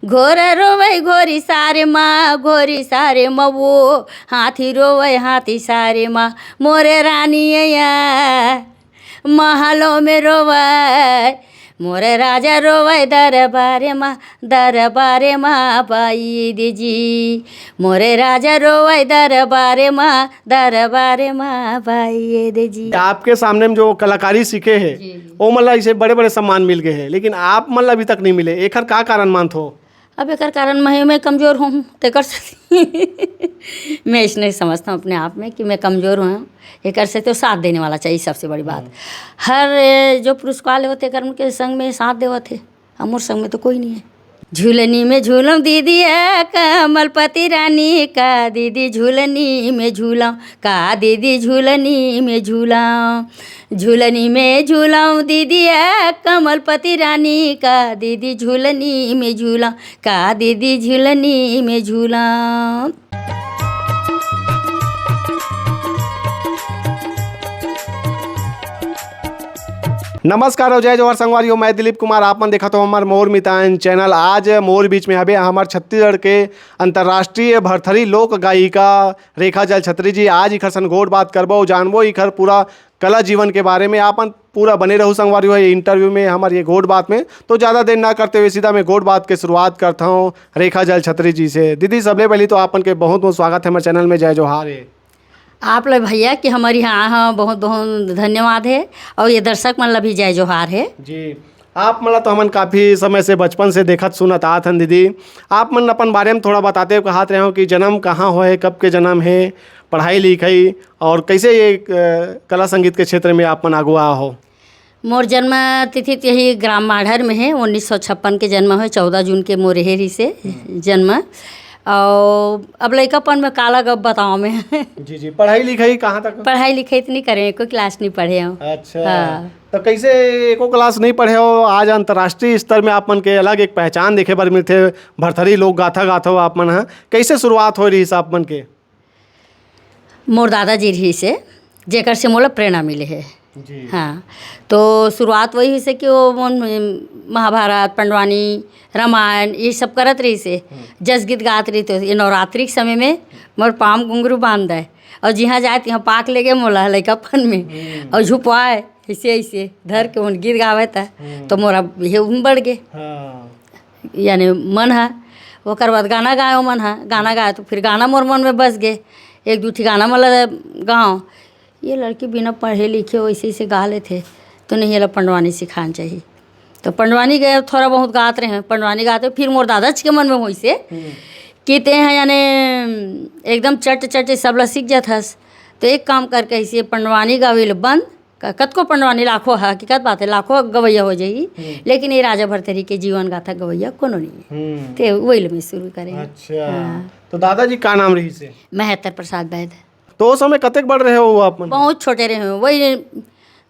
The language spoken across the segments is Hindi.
घोर रोवै घोरी सारे माँ घोरी सारे मऊ हाथी रोवै हाथी सारे माँ मोरे रानी महलों में रोवै मोरे राजा रोवै दरबारे माँ पाई दीजी मोरे राजा रोवै दरबारे माँ पाई दीजी। आपके सामने में जो कलाकारी सीखे हैं वो मतलब इसे बड़े बड़े सम्मान मिल गए हैं, लेकिन आप मतलब अभी तक नहीं मिले, एकर का कारण मानत हो? अब एक कारण मैं कमज़ोर हूँ तो कर सकती मैं इसने समझता हूँ अपने आप में कि मैं कमज़ोर हूँ। एक से तो साथ देने वाला चाहिए, सबसे बड़ी बात। हर जो पुरुष वाले होते कर उनके संग में साथ देवा थे, हमारे संग में तो कोई नहीं है। झूलनी में झूलम दीदी है कमलपति रानी का दीदी झूलनी में झूलाऊँ का दीदी झूलनी में झूलाऊँ झूलनी में झूलाऊँ दीदी है कमलपति रानी का दीदी झूलनी में झूलाऊँ का दीदी झूलनी में झूलाऊँ। नमस्कार और जय जवाहर संगवारी, मैं दिलीप कुमार। आप मन देखा तो हमारे मोर मितान चैनल। आज मोर बीच में हवे हमारे छत्तीसगढ़ के अंतर्राष्ट्रीय भरथरी लोक गायिका रेखा जल छत्री जी। आज इखर सन गोट बात करबो, जानबो इखर पूरा कला जीवन के बारे में। आपन पूरा बने रहू संगवारी हो इंटरव्यू में हमारे ये गोट बात में। तो ज़्यादा देर ना करते हुए सीधा मैं गोट बात के शुरुआत करता हूँ रेखा जल छत्री जी से। दीदी सबले पहले तो आपन के बहुत बहुत स्वागत है हमारे चैनल में। जय जोहार है आप लोग भैया कि हमारे यहाँ बहुत बहुत धन्यवाद है, और ये दर्शक मन ला भी जय जोहार है जी। आप मतलब तो हमन काफ़ी समय से बचपन से देखत सुनत आत हन दीदी। आप मन अपन बारे में थोड़ा बताते हो, कहते रहे हो कि जन्म कहाँ हो है, कब के जन्म है, पढ़ाई लिखाई और कैसे ये कला संगीत के क्षेत्र में आप मन अगुआ हो? मोर जन्म तिथि यही ग्राम माढ़र में है। 1956 के जन्म है, 14 जून के मोरहेरी से जन्म। और अब लड़कापन में काला गप बताओ मैं जी जी। पढ़ाई लिखाई कहाँ तक? पढ़ाई लिखाई तो नहीं करे, कोई क्लास नहीं पढ़े हो। अच्छा हाँ। तो कैसे एको क्लास नहीं पढ़े हो, आज अंतर्राष्ट्रीय स्तर में आप मन के अलग एक पहचान देखे बर मिलते, भरथरी लोक गाथा गाथा हो आप मन है, कैसे शुरुआत हो रही आप मन के? मोर दादाजी रही से जेकर से मोला प्रेरणा मिले है जी। हाँ, तो शुरुआत वही से कि वो महाभारत पंडवानी रामायण ये सब करत रही से जस गीत गात रही। तो ये नवरात्रि के समय में मोर पाम घुंघरू बांध है और जहाँ जाए तहाँ पाक ले गए मोला लड़कापन में और झुपवाए ऐसे ऐसे धर के उन गीत गावे था। तो मोरा ये बढ़ गए यानी मन है। ओकर बाद गाना गायो मन है, गाना गाए तो फिर गाना मोर मन में बस गए। एक दो गाना मतलब गाँव ये लड़की बिना पढ़े लिखे वैसे ऐसे गा लेते तो नहीं, ये पंडवानी सिखाना चाहिए। तो पंडवानी गए, थोड़ा बहुत गाते रहे, पंडवानी गाते। फिर मोर दादाजी के मन में हुई से कहते हैं यानी एकदम चट चट सब ला सीख जात हस। तो एक काम करके ऐसे पंडवानी गावे बंद कत को पंडवानी लाखों हकीकत बात है, लाखों गवैया हो जाएगी, लेकिन ये राजा भरथरी के जीवन गाथा गवैया कोनो नहीं है। तो वही में शुरू करें। अच्छा तो दादाजी का नाम रही से? महतर प्रसाद वैद। तो उस समय कतेक बढ़ रहे हो आप? बहुत छोटे रहे हो, वही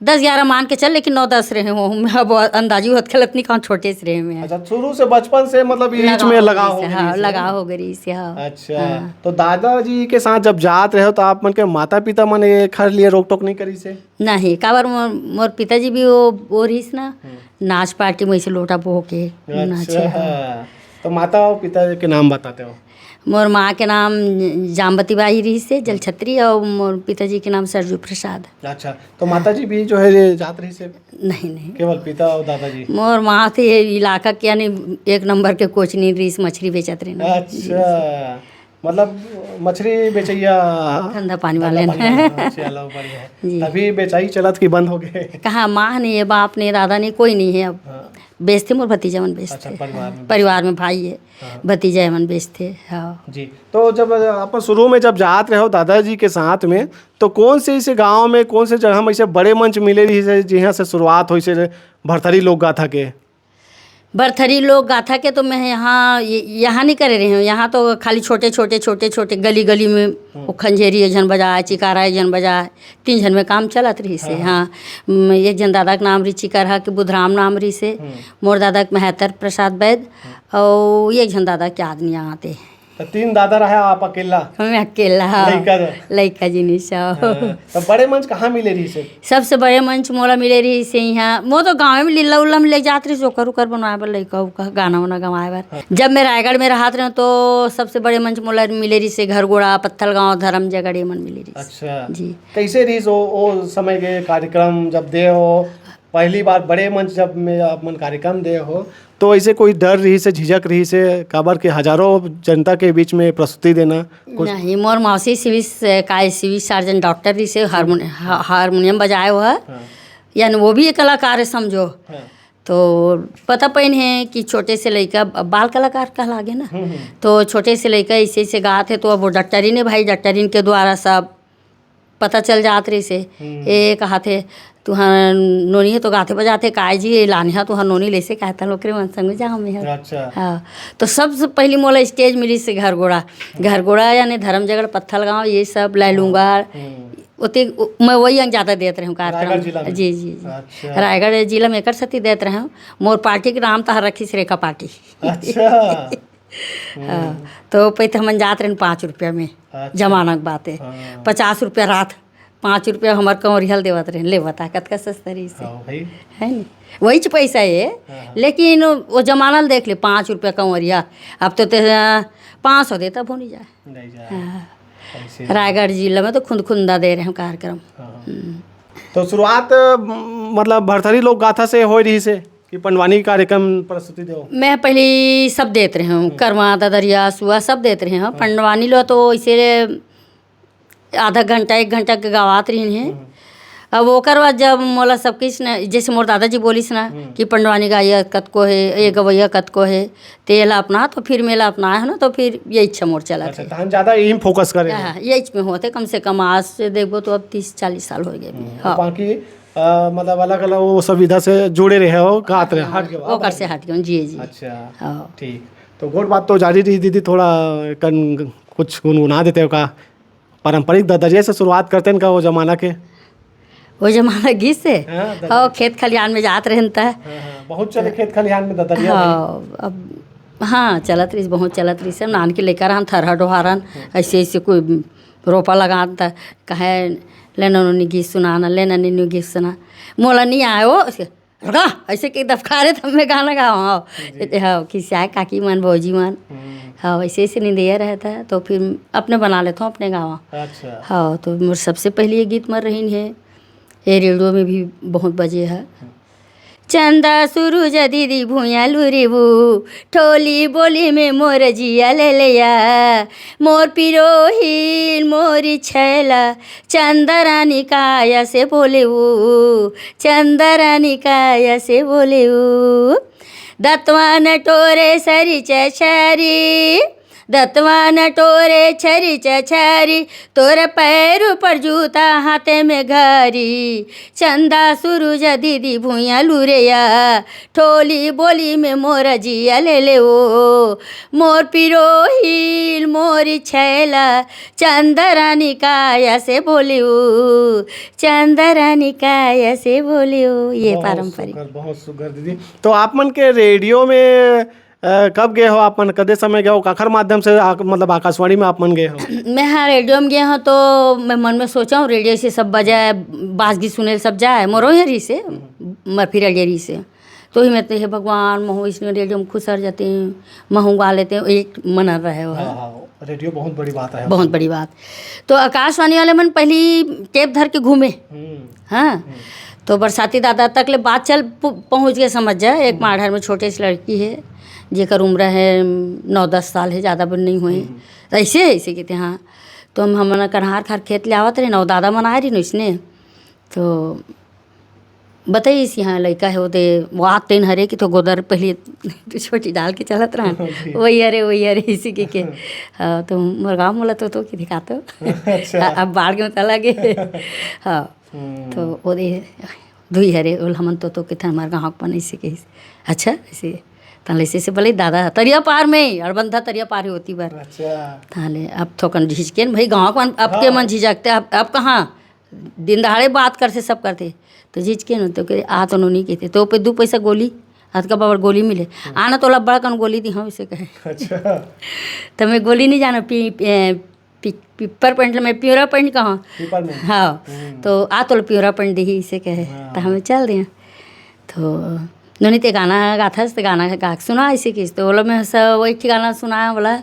10-11 मान के चल, लेकिन 9-10 रहे हो। अब अंदाजी होत खेलत नहीं, कहाँ छोटे से रहे में। अच्छा, शुरू से बचपन से मतलब बीच में लगा हो? हाँ, लगा हो गई से। हाँ। अच्छा तो दादाजी के साथ जब जात रहे हो तो आप मन के माता पिता मन खर लिए रोक टोक नहीं करी से? नहीं, काबर मोर पिताजी भी वो रहीस ना नाच पार्टी में से लोटा बो के नाचे। तो माता और पिता के नाम बताते हो? मोर माँ के नाम जामवती बाई रही से जल छत्री, और मोर पिताजी के नाम सरजू प्रसाद। अच्छा तो माता जी भी जो है जात रही से? नहीं नहीं, केवल पिता और दादाजी? मोर माँ थे इलाका के यानी 1 नंबर के कोचनी रही, मछली बेचत रही। अच्छा मतलब मछली बेचैया, ठंडा पानी वाले तभी बेचाई चलत की बंद हो गए? कहाँ, माँ नहीं है, बाप नहीं, दादा नहीं, कोई नहीं है। अब बेचते मोर भतीजा मन बेचते। अच्छा, परिवार में भाई है, भतीजा मन बेचते। हाँ जी। तो जब आप शुरू में जब जात रहे हो दादाजी के साथ में, तो कौन से इसे गांव में कौन से जगह में ऐसे बड़े मंच मिले रही जहाँ से शुरुआत हुई से भरथरी लोक गाथा के? भरथरी लोक गाथा के तो मैं यहाँ नहीं करे रही हूँ। यहाँ तो खाली छोटे गली गली में वो खंजेरी एक जन बजाए, चिकारा एक जन बजाए, 3 जन में काम चलत रही से। हाँ, एक जन दादा के नाम रही चिकारहा के बुधराम नाम रही से, मोर दादा के महतर प्रसाद वैद, और एक जन दादा के आदमी आते। तो 3 दादा रहे आप अकेला हमें अकेला लइका रहे। लइका जिनिस तो बड़े मंच कहाँ मिले रही से? सबसे बड़े मंच मोला मिले रही से यहाँ वो तो गाँव में लीला उल्ला में ले जात रही ओकर उकर बनवाए बर लइका उका गाना वाना गवाए बर। जब मैं रायगढ़ में रहत रहे तो सबसे बड़े मंच मोला मिले रही से घरगोड़ा पत्थल गाँव धर्म जगह ये मन मिले रही। अच्छा जी कैसे रही वो समय के कार्यक्रम जब दे हो पहली बार बड़े मंच जब में अपन कार्यक्रम दे हो तो ऐसे कोई डर रही से झिझक रही से काबर के हजारों जनता के बीच में प्रस्तुति देना नहीं मोर मौसी सिविल सर्जन डॉक्टर रही से हारमोनियम बजाए हुआ है यानी वो भी एक कलाकार है समझो। तो पता पहिन है कि छोटे से लड़का बाल कलाकार कहलागे ना तो छोटे से लड़का ऐसे ऐसे गाते तो अब वो डॉक्टरी ने भाई डॉक्टरीन के द्वारा सब पता चल जात रही से ये कहाते तुहार नोनी है तो गाते बजाते काय जी लानी है तुहार नोनी ले से कहता लोग मन संग जाओ में है। अच्छा हाँ तो सबसे पहली मोला स्टेज मिली से घरगोड़ा यानी धर्म जगड़ पत्थल गाँव ये सब लैलूंगा उतने मैं वही अंग ज़्यादा देते रहूँ कार्यक्रम। जी जी अच्छा। रायगढ़ जिला में एक सती देते रहे मोर पार्टी के नाम तह रखी रेखा पार्टी। अच्छा हाँ तो पैसे हम जाते रहे 5 रुपया में जमाना की बात है 50 रुपया रात 5 रुपया हमारे कंवरियल देवत रहे ले बता कतका सस्तरी से है नी वही पैसा है लेकिन वो जमाना देख ले 5 रुपया कंवरिया अब तो 500 देता भोनी जाए। रायगढ़ जिला में तो खुंदा दे रहे हैं कार्यक्रम। तो शुरुआत मतलब भरथरी लोक गाथा से हो रही से कि पंडवानी कार्यक्रम प्रस्तुति दो? मैं पहले सब देते रहे हूँ करवा ददरिया सुआ सब देते रहे हैं पंडवानी लो तो इसे आधा घंटा 1 घंटा के गवात रही हैं। अब ओकर बाद जब मोला सब किस न जैसे मोर दादाजी बोलिस ना कि पंडवानी गाइया कतको है ये गवैया कतको है तेला अपना तो फिर मेला अपना है ना तो फिर यही इच्छा मोर चला। अच्छा तो हम ज़्यादा यही फोकस करें। हाँ यही में होते कम से कम आज से देखो तो अब 30-40 साल हो गए। हाँ बाकी मतलब अलग अलग वो सुविधा से जुड़े रहे हो गात रहे हट के ओकर से हट गए। जी जी अच्छा हाँ ठीक। तो गोट बात तो जारी रही दीदी थोड़ा कुछ गुनगुना देते हो का पारंपरिक ददरिया से शुरुआत करते हैं का वो जमाना के वो जमाना गीत से हाँ खेत खलिहान में जात रहता है। बहुत चले खेत खलिहान में ददरिया। हाँ अब हाँ चलत रही बहुत चलत रही सब नान के लेकर हम थरहा डोहारन ऐसे ऐसे कोई रोपा लगाता कहे लेना उन्होंने गीत सुनाना लेना नीनू गीत सुना मोला नहीं आए वो गा ऐसे कई दफकारे तब मैं गाना गाओ हाँ किसी आए काकी मन भौजी मन हाँ वैसे ऐसे नहीं दिया रहता है तो फिर अपने बना लेता हूँ अपने गाँव। अच्छा हाँ तो मेरे सबसे पहले ये गीत मर रही है ये रेडियो में भी बहुत बजे है। चंदा सुरुज दीदी भूया लुरीबू ठोली बोली में मोर जिया ले लिया मोर पिरोहिल मोरी छैला चंदरानी काया से बोले वो चंदरानी काया से बोले वो दत्वा नटोरे सरी चरी दत्वा नटोरे छरी छरी तोर पैर पर जूता हाथे में घरी चंदा सुरुज दीदी भूया लुरेया ठोली बोली में मोर जिया ले वो मोर पिरोहिल मोरी छैला चंदरानी काया से बोली वो चंदरानी काया से बोली वो। ये पारंपरिक बहुत सुगर दीदी। तो आप मन के रेडियो में कब गए हो आप मन कदे समय गए हो काखर माध्यम से मतलब आकाशवाणी में आप मन गए हो? मैं हाँ रेडियो में गया हूँ तो मैं मन में सोचा हूँ रेडियो से सब बजाए बास गीत सुने सब जाए मोरो हरी से मरफी रेडियरी से तो ही मैं तो हे भगवान महू इसमें रेडियो में खुश हर जाते हैं महू गा लेते हैं एक मन रहे हो। रेडियो बहुत बड़ी बात है बहुत बड़ी बात। तो आकाशवाणी वाले मन पहली टेप धर के घूमे हाँ तो बरसाती दादा तक ले बात चल पहुँच के समझ जाए। एक माढ़र में छोटे सी लड़की है जेकर उम्र है 9-10 साल है ज़्यादा बड़ नहीं हुए तो ऐसे कहते हाँ तो हम कन्हार खार खेत ले आवत रहे नौ दादा मना रही न इसने तो बताइए यहाँ लड़का है होते वो आग तेन हरे कि तो गोदर पहले छोटी डाल के चलत रहा वही अरे इसी के हाँ तो मुर्गा मोला तो कि दिखा तो अब बाढ़ के चला गए हाँ तो वो धुई हरे हमन तो कितने हमारे गाँव पर ऐसे के अच्छा ऐसे ताले से बोले दादा तरिया पार में अड़बंधा तरिया पार ही होती बार। अच्छा ताले अब थोकन झिझके भाई गाँव को अब के मन झिझकते अब कहाँ दिन दहाड़े बात करते सब करते तो झिझके न तो आ तो नहीं कहते तो पे 2 पैसा गोली हाथ का बाबर गोली मिले आना तो बड़ा कौन गोली दी हम इसे कहे अच्छा तो मैं गोली नहीं जाना पिपर पेंट में प्योरा पेंट कहाँ पीपल में हाँ तो आ तो प्योरा पेंट दी इसे कहे तो हमें चल दिया तो उन्होंने ते गाना गाथा तो गाना गा के सुना इसे किस तो बोला मैं सब वही गाना सुनाया बोला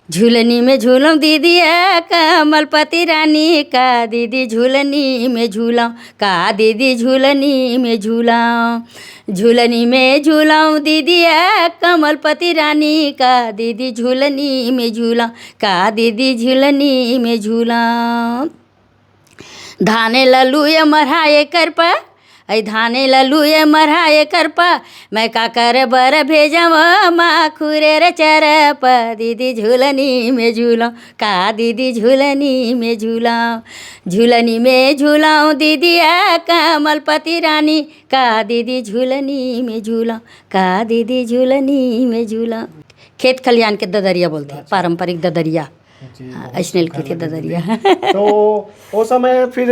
झूलनी में झूलम दीदी है कमलपति रानी का दीदी झूलनी में झूलाऊं का दीदी झूलनी में झूलाऊं झूलनी में झूलाऊं दीदी है कमलपति रानी का दीदी झूलनी में झूलाऊं का दीदी झूलनी में झूलाऊं धाने लल्लू ये मरहाए कर पा ऐ धाने लल्लू ये मरहाए कर पा मैं का कर बर भेजव माँ खुरे रे चर प दीदी झूलनी में झूलाऊं का दीदी झूलनी में झूलाऊं झूलनी में झूलाऊं दीदी है कमलपति रानी का दीदी झूलनी में झूलाऊं का दीदी झूलनी में झूलाऊं खेत खलियान के ददरिया बोलते हैं पारंपरिक ददरिया ऐसने लिखी थी ददरिया तो वो समय फिर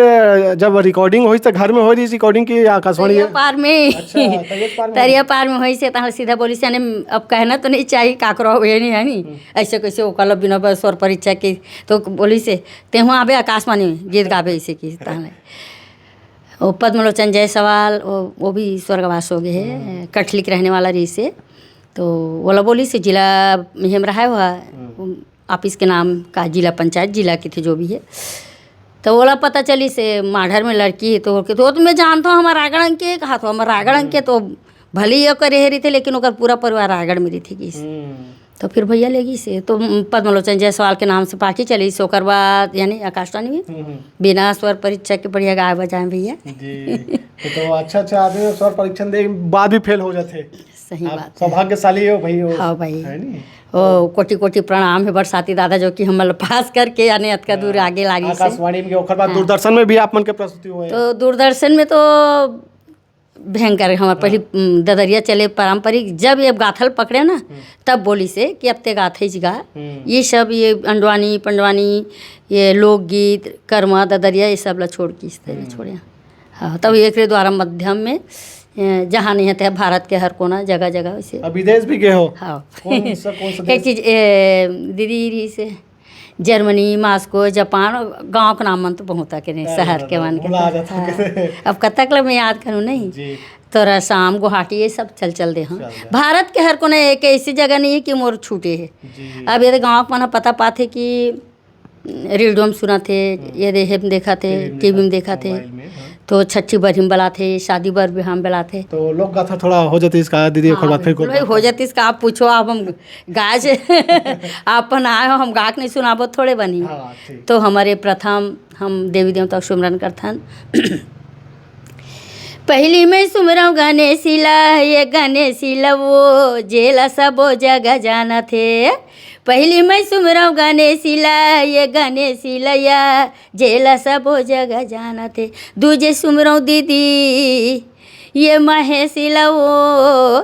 जब रिकॉर्डिंग हुई तो घर में हो रही रिकॉर्डिंग की आकाशवाणी तरिया पार में अच्छा तरिया पार में हुई से तहाँ सीधा बोली से अब कहना तो नहीं चाहिए काकरो हुए नहीं है नी ऐसे कैसे वो कल बिना स्वर परीक्षा की तो बोली से ते वहाँ आबे आकाशवाणी में गीत गावे ऐसे की तहाँ वो पद्मलोचन जायसवाल वो भी स्वर्गवास हो गए है कठलिक रहने वाला रही से तो बोला बोली से जिला में रहा हुआ ऑफिस के नाम का जिला पंचायत जिला की थी जो भी है तो बोला पता चली से माढ़र में लड़की है तो मैं जानता हूँ हमारा रायगढ़ के कहा तो हमारा रायगढ़ के तो भले ही करे रही थे लेकिन ओकर पूरा परिवार रायगढ़ में रही थी कि तो फिर भैया लेगी से तो पद्मलोचन जायसवाल के नाम से पार्टी चली से ओकर बाद यानी आकाशवाणी में बिना स्वर परीक्षा के बढ़िया गाय बजाए भैया तो अच्छा आदमी स्वर परीक्षण दे बाद भी फेल हो जाते सही बात सौभाग्यशाली हो भाई हाँ भाई ओ कोटि कोटि प्रणाम है बरसाती दादा जो कि हम पास करके यानी अतका दूर आगे लागी से आकाशवाणी में ओकर बाद दूरदर्शन में भी आप मन के प्रस्तुति हुए तो दूरदर्शन में तो भयंकर हमारे पहले ददरिया चले पारंपरिक जब ये गाथल पकड़े ना तब बोली से कि अब ते गाथे जी गा ये सब ये अंडवानी पंडवानी ये लोकगीत कर्मा ददरिया ये सब ला छोड़ के इस तरह छोड़े हाँ तब एक द्वारा मध्यम में जहाँ नहीं है भारत के हर कोना जगह जगह वैसे विदेश भी गए हो हाँ कौन सा एक चीज दीदी से जर्मनी मास्को जापान गांव का नाम मन तो बहुत के नहीं शहर के मन के अब कब तक मैं याद करूँ नहीं तो रसाम गुवाहाटी ये सब चल दे हाँ भारत के हर कोने एक ऐसी जगह नहीं है कि मोर छूटे है अब ये गाँव मन पता पाते कि रेडियो में सुना थे ये देखा थे टीवी में देखा थे तो छठी बर हम बला थे शादी बर भी हम बला थे तो लोग गाथा थोड़ा हो जाती इसका दीदी हाँ, बात फिर हो जाती इसका आप पूछो आप हम गाय से आप बनाए हो हम गाक नहीं सुनाबो थोड़े बनी तो हमारे प्रथम हम देवी देवता सुमरन करथन पहली मैं सुमरऊ गणेशिला ये गणेशिला वो जेला सबो जगह जाना थे पहली मैं सुमरऊ गणेशिला ये गणेशिला या जेला सबो जगह जाना थे दूजे सुमरऊ दीदी ये महेशिला वो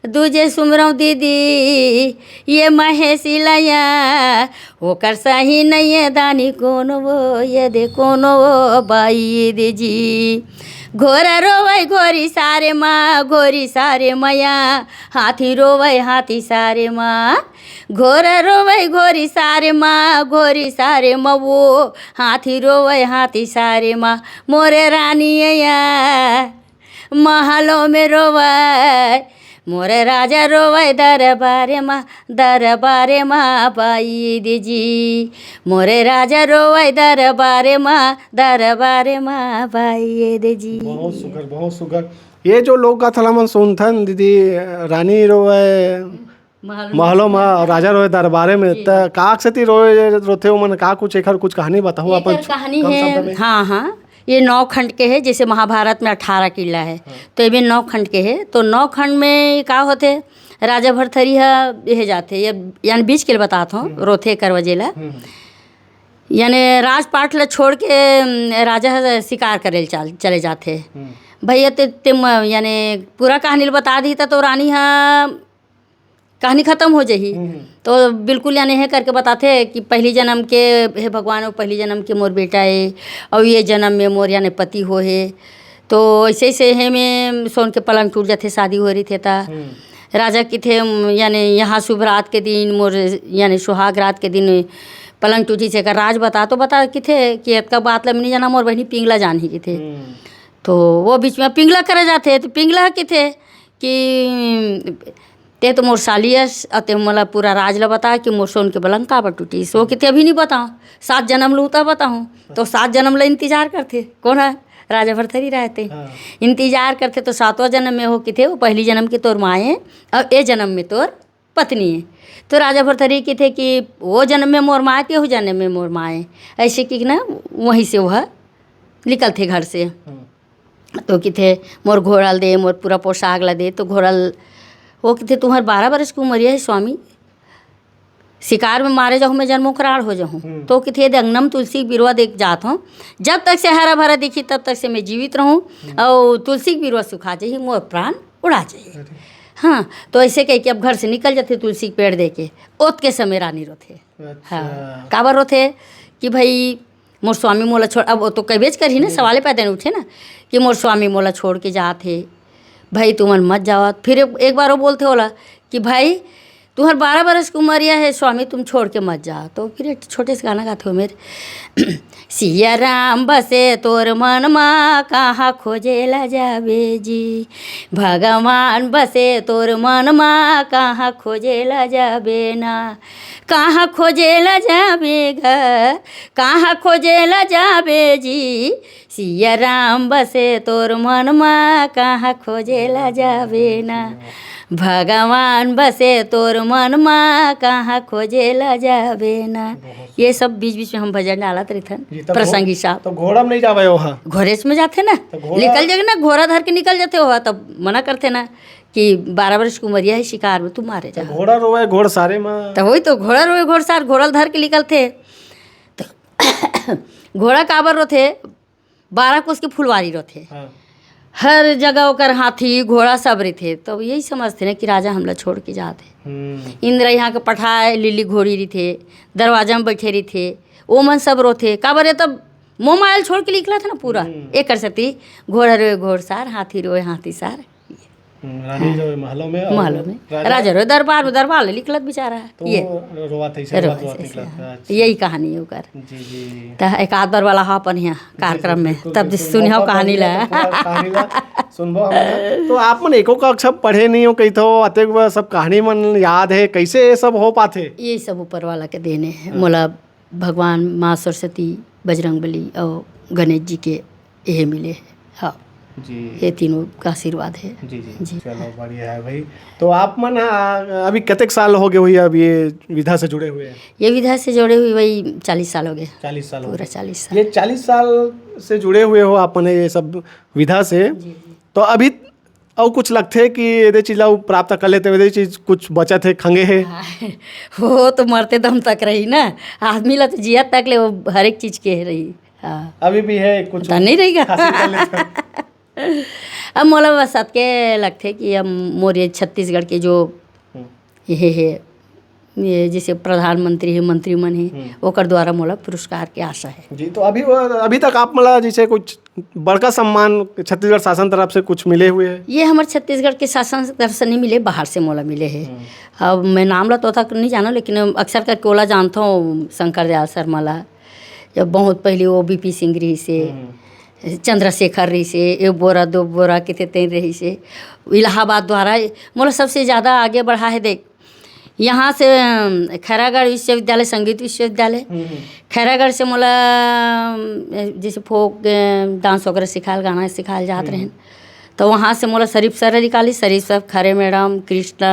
दूजे सुमरऊ दीदी ये महेशिला या ओकर सही नहीं है दानी कौन वो ये दे कौन वो बाई दे जी घोरा रोवै घोरी सारे माया हाथी रोवै हाथी सारे माँ घोरा रोवै घोरी सारे माँ वो हाथी रोवै हाथी सारे माँ मोरे रानी या महलों में रोवै मोरे राजा रोवै दरबारे माँ पाई दीजी मोरे राजा रोवै दरबारे माँ पाई दीजी बहुत सुगर ये जो लोग गाथा मन सुनथन दीदी रानी रोवै महलों में राजा रोए दरबारे में त काक सेती रोथे मन का कुछ एकर कुछ कहानी बताऊं अपन कहानी है हाँ ये 9 खंड के है जैसे महाभारत में 18 किला है तो ये 9 खंड के है तो 9 खंड में का होते राजा भरथरी है जाते ये यानी 20 किल बताता हूँ रोथे करवजेला यानी राजपाट ला छोड़ के राजा शिकार करे चले जाते भैया ते यानी पूरा कहानी बता दी तो रानी कहानी ख़त्म हो जाही तो बिल्कुल यानी है करके बताते कि पहली जन्म के हे भगवान पहली जन्म के मोर बेटा है और ये जन्म में मोर यानी पति हो है तो ऐसे ऐसे है में सोन के पलंग टूट जाते, शादी हो रही थे ता राजा की थे यानी यहाँ शुभ रात के दिन मोर यानी सुहाग रात के दिन पलंग टूटी से कर राज बता तो बता कि थे कि का बात ला नहीं जाना, मोर बहनी पिंगला जान ही की थे। तो वो बीच में पिंगला करे जाते तो पिंगला की थे कि ते तो मोर सालियस अते मला पूरा राज ला बता कि मोर सोन के पलंग का टूटी, सो कि ते अभी नहीं बताऊँ, 7 जन्म लूता बताऊँ। तो 7 जन्म ला इंतजार करते, कौन है राजा भरथरी रहते इंतजार करते। तो 7वां जन्म में हो कि थे वो पहली जन्म की तोर माँ है और ए जन्म में तोर पत्नी है। तो राजा भरथरी की थे कि वो जन्म में मोर माँ थी, वो जन्म में मोर माँ है, ऐसे कि ना वहीं से वह निकल थे घर से। तो कि थे मोर घोड़ल दे, मोर पूरा पोशाक ला दे। तो घोड़ल वो कि थे तुम्हारे 12 बरस की उम्र है स्वामी, शिकार में मारे जाऊँ मैं जन्मों करार हो जाऊँ। तो कि थे अंगनम तुलसी बिरवा देख जात हूँ, जब तक से हरा भरा दिखी तब तक से मैं जीवित रहूँ, और तुलसी बिरवा सुखा जाइए मोर प्राण उड़ा जाइए। हाँ, तो ऐसे कह के अब घर से निकल जाते तुलसी के पेड़ दे के। ओत के समय रानी रोथे। हाँ, काबर रोथे कि भाई मोर स्वामी मोला छोड़, अब वो तो कबेज कर ही ना, सवाले पैदा नहीं उठे ना कि मोर स्वामी मोला छोड़ के जाते, भाई तुमन मत जाओ। फिर एक बार वो बोलते होला कि भाई तुम्हारे 12 बरस की उमरिया है स्वामी, तुम छोड़ के मत जाओ। तो फिर एक छोटे से गाना गाते हो मेरे सिया राम बसे तोर मन मा, कहाँ खोजे ला जाबे जी, भगवान बसे तोर मन मा, कहाँ खोजे ला जाबे ना, कहाँ खोजे ला जाबे घर, कहाँ खोजे ला जाबे जी, सिया राम बसे तोर मन मा, कहाँ खोजे ला जाबे ना, भगवान बसे तोर मन मा, कहाँ खोजे ला जाबे ना। ये सब बीच बीच में हम भजन डालत रहथन प्रसंगी साहब। तो घोड़ा में नहीं जावे वहाँ, घोड़े में जाते ना, निकल जाएगा ना, घोड़ा धर के निकल जाते हो, तब मना करते ना कि 12 वर्ष की उमरिया है, शिकार में तुम मारे जा। घोड़ा रोए घोड़ सारे में, तो वही तो घोड़ा रोए घोड़ सार, घोड़ा धर के निकलते। तो घोड़ा काबर रोथे, 12 कोस के फुलवारी रोथे, हर जगह ओकर हाथी घोड़ा सब रही थे। तो यही समझते ना कि राजा हमला छोड़ के जाते। इंद्र यहाँ के पठाए लिली घोड़ी रही थे, दरवाजा में बैठे रही थे, वो मन सब रोथे काबर है। तब मोमाइल छोड़ के निकला था ना पूरा, एक कर सकती घोड़ा रोए घोड़सार, हाथी रोए हाथी सार। रानी जो महलों में, महलों में राजा रोए दरबार में, दरबार ले निकलत बेचारा। तो ये यही कहानी है ओकर। तो एक आध बार वाला अपन यहाँ कार्यक्रम में तब सुनियो कहानी ला सुनबो। तो आप मन एको का अक्षर पढ़े नहीं हो, कही तो अतेक सब कहानी मन याद है, कैसे ये सब हो पाते? ये सब ऊपर वाला के देने हैं। मोला भगवान माँ सरस्वती, बजरंगबली और गणेश जी के ये मिले हैं। हाँ जी, ये तीनों का आशीर्वाद है। जी जी जी, चलो बढ़िया है भाई। तो आप मन अभी कतेक साल हो गए हुई अब ये विधा से जुड़े हुए हैं? ये विधा से जुड़े हुए वही 40 साल हो गए। 40 साल पूरा 40 साल। ये 40 साल से जुड़े हुए हो आप मन ये सब विधा से। तो अभी और कुछ लगते है कि ये चीज प्राप्त कर लेते, ये चीज कुछ बचत है खंगे है? वो तो मरते दम तक रही ना, आदमी ला तो जिया तक ले वो हर एक चीज के रही। हाँ, अभी भी है कुछ नहीं रहेगा। अब मोला बस सबके लगते कि अब मोरे छत्तीसगढ़ के जो ये है, ये जैसे प्रधानमंत्री है, मंत्री मन है, ओकर द्वारा मोला पुरस्कार के आशा है जी। तो अभी तक आप मला जैसे कुछ बड़का सम्मान छत्तीसगढ़ शासन तरफ से कुछ मिले हुए हैं? ये हमारे छत्तीसगढ़ के शासन तरफ से नहीं मिले, बाहर से मोला मिले हैं। अब मैं नाम ला तो तक नहीं जाना, लेकिन अक्सर करके ओला जानता हूँ, शंकर दयाल शर्मा ला, जब बहुत पहले वो बीपी सिंह रही से, चंद्रशेखर रही से, 1 बोरा 2 बोरा कितने तेन रही से। इलाहाबाद द्वारा मोला सबसे ज़्यादा आगे बढ़ा है। देख यहाँ से खैरागढ़ विश्वविद्यालय, संगीत विश्वविद्यालय, खैरागढ़ से मोला जैसे फोक डांस वगैरह सिखाल, गाना सिखाल जाते रहे। तो वहाँ से मोला शरीफ सर निकाली, शरीफ सर, खरे मैडम, कृष्णा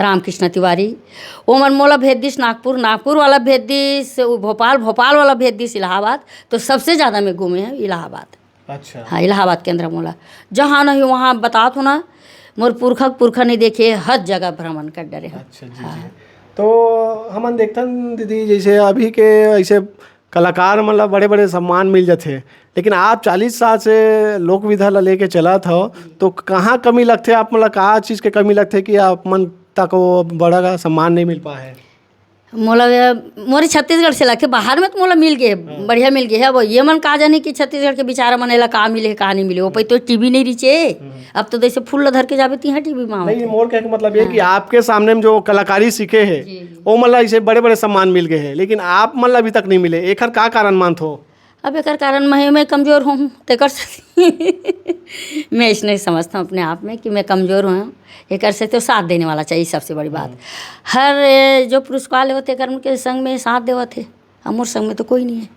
रामकृष्ण तिवारी, वो मन मोला भेज दिस नागपुर, नागपुर वाला भेज दिस भोपाल, भोपाल वाला भेज दिस इलाहाबाद। तो सबसे ज़्यादा मैं घूमे हैं इलाहाबाद। अच्छा। हाँ, इलाहाबाद के अंदर मोला जहाँ नहीं वहाँ बता तो ना, मोर पुरखा नहीं देखे, हर जगह भ्रमण कर डरे। अच्छा जी जी। तो हम देखते दीदी जैसे अभी के ऐसे कलाकार मतलब बड़े बड़े सम्मान मिल जाते, लेकिन आप 40 साल से लोक विधा ला लेके चला था, तो कहाँ कमी लगते आप मतलब कहाँ चीज़ के कमी लगते कि आप मन तक वो बड़ा का सम्मान नहीं मिल पाया है? मोला मोरे छत्तीसगढ़ से लगे बाहर में तो मोला मिल गए बढ़िया मिल गए है वो ये मन का जाने कि छत्तीसगढ़ के बेचारा मन ला का मिले का नहीं मिले वो पे तो टीवी नहीं रिचे अब तो जैसे फूल धर के जावे तिहा टीवी में नहीं मोर कहने का मतलब ये कि आपके सामने में जो कलाकारी सीखे हैं वो मतलब इसे बड़े बड़े सम्मान मिल गए हैं लेकिन आप मतलब अभी तक नहीं मिले एकर का कारण मानत हो? अब एक कारण मैं कमज़ोर हूँ ते कर सकती मैं इसने समझता हूँ अपने आप में कि मैं कमज़ोर हूँ एक से तो साथ देने वाला चाहिए सबसे बड़ी बात। हर जो पुरस्कार होते कर्म के संग में साथ देवा थे अमूर संग में तो कोई नहीं है।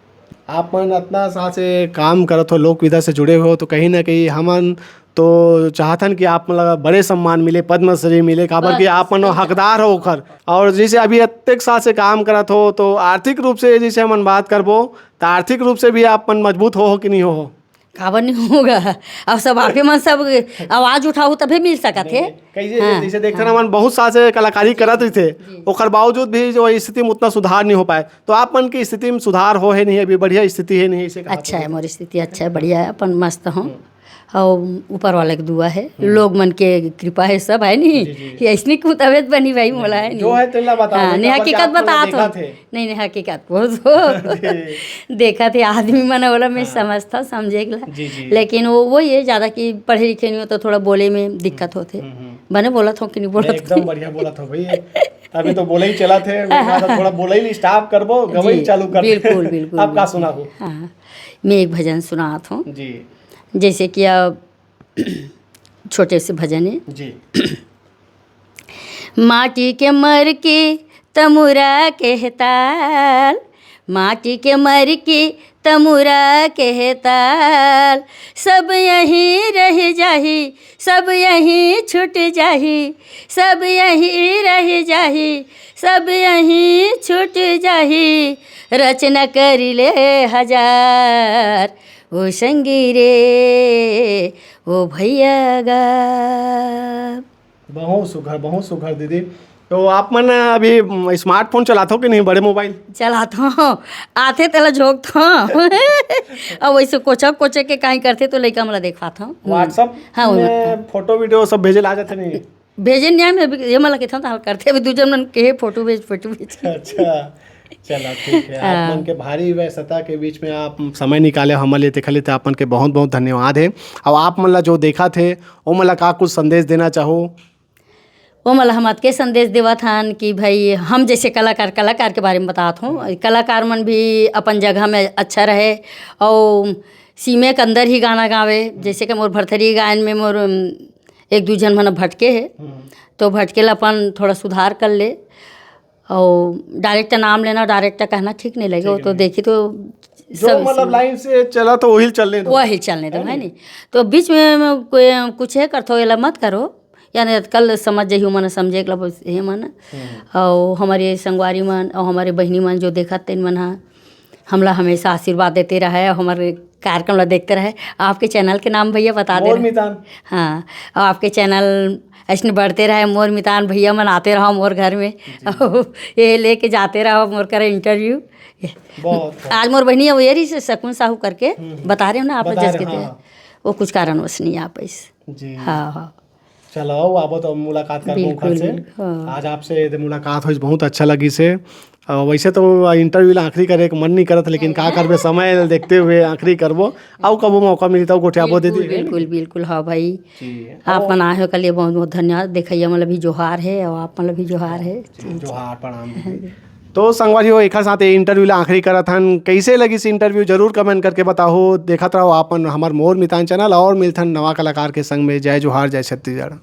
आप मन इतना साल से काम करत हो लोक विधा से जुड़े हो तो कहीं ना कहीं हमन तो चाहतन कि आप मतलब बड़े सम्मान मिले पद्मश्री मिले काबर कि आप मन हकदार हो ओखर और जैसे अभी अत्येक साल से काम करत हो तो आर्थिक रूप से जैसे हमन बात करबो तो आर्थिक रूप से भी आप मन मजबूत हो कि नहीं हो? काबर नहीं होगा अब सब आपे मन सब आवाज़ उठाओ तभी मिल सकत है। कैसे जैसे देखते ना मन बहुत साल से कलाकारी करत रही थे ओकर बावजूद भी जो स्थिति में उतना सुधार नहीं हो पाए तो आप मन की स्थिति में सुधार हो है नहीं अभी बढ़िया स्थिति है नहीं इसे अच्छा है मोरी स्थिति अच्छा है बढ़िया है अपन मस्त हूँ और ऊपर वाले की दुआ है लोग मन के कृपा है सब है नहीं ऐसनी को तबियत बनी भाई मोला है जो है तेला बता हाँ नहीं हकीकत बता तो नहीं नहीं हकीकत बहुत देखा थे आदमी मन बोला मैं समझता समझे लेकिन वो ये ज़्यादा कि पढ़े लिखे नहीं हो तो थोड़ा बोले में दिक्कत होते बने बोला था कि नहीं बोला एकदम बढ़िया बोला था भाई अभी तो बोले ही चला थे थोड़ा बोले ही स्टाफ करबो गवई चालू कर बिल्कुल बिल्कुल आप का सुना हो? हाँ मैं एक भजन सुना हूँ जी जैसे कि अब छोटे से भजन है जी माटी के मर के तमुरा कहताल माटी के मर के तमुरा कहताल सब यहीं रह जाही सब यहीं छूट जाही सब यहीं रह जाही सब यहीं छूट जाही रचना कर ले हजार ओ संगी रे ओ भैया गा। बहुत सुघर दीदी। तो आप मन अभी स्मार्टफोन चलाते हो कि नहीं बड़े मोबाइल? चलाता हूँ आते तला झोंकता हूँ अब वैसे कोचे के कहीं करते तो लड़का मला देखवाता हूँ व्हाट्सअप हाँ में फोटो वीडियो सब भेजे ला जाते नहीं भेजे नहीं मैं ये मला कहता हूँ करते अभी दूसरे मन के फोटो भेज अच्छा चलो ठीक है। आप मन के भारी व्यस्तता के बीच में आप समय निकाले हमारे लिए देखा लेते आप मन के बहुत बहुत धन्यवाद है। और आप मन ला जो देखा थे वो मला का कुछ संदेश देना चाहो? वो मला हम के संदेश देवा थान कि भाई हम जैसे कलाकार के बारे में बतात हूँ कलाकार मन भी अपन जगह में अच्छा रहे और सीमे के अंदर ही गाना गावे जैसे कि मोर भरथरी गायन में मोर एक दू जन मन भटके है तो भटके अपन थोड़ा सुधार कर ले और डायरेक्ट नाम लेना डायरेक्ट कहना ठीक नहीं लगे तो देखी तो जो मतलब लाइन से चला तो वही चलने दो है नहीं तो बीच में कोई कुछ है करथो ये मत करो यानी कल समझ जाइए मन समझे ये मन और हमारे संगवारी मन और हमारे बहनी मन जो देखा तेन मन हमला हमेशा आशीर्वाद देते रहे और हमारे कार्यक्रम ला देखते रहे। आपके चैनल के नाम भैया बता दे हाँ और आपके चैनल ऐसे बढ़ते रहे मोर मितान भैया मन आते रहो मोर घर में ये लेके जाते रहो मोर करे इंटरव्यू आज मोर बहनी ये रही से शकुन साहू करके बता रहे हो ना आप जस के वो कुछ कारणवश नहीं आ पाई। हाँ चलो अब तो मुलाकात कर से आज आपसे मुलाकात हुई बहुत अच्छा लगी से वैसे तो इंटरव्यू आखिरी करे मन नहीं करत लेकिन का करबे समय देखते हुए आखिरी करबो और कबो मौका मिलता गोठियाबो दे दी बिल्कुल हाँ भाई आप मन आए हो के लिए बहुत बहुत धन्यवाद देखिए मतलब भी जोहार है और आप मतलब भी जोहार है जोहार प्रणाम। तो संगवारियों एक साथ ये इंटरव्यू ला आखिरी करत हन कैसे लगी इस इंटरव्यू जरूर कमेंट करके बताओ देखत रहो आपन हमार मोर मितान चैनल और मिलथन नवा कलाकार के संग में। जय जोहार जय छत्तीसगढ़।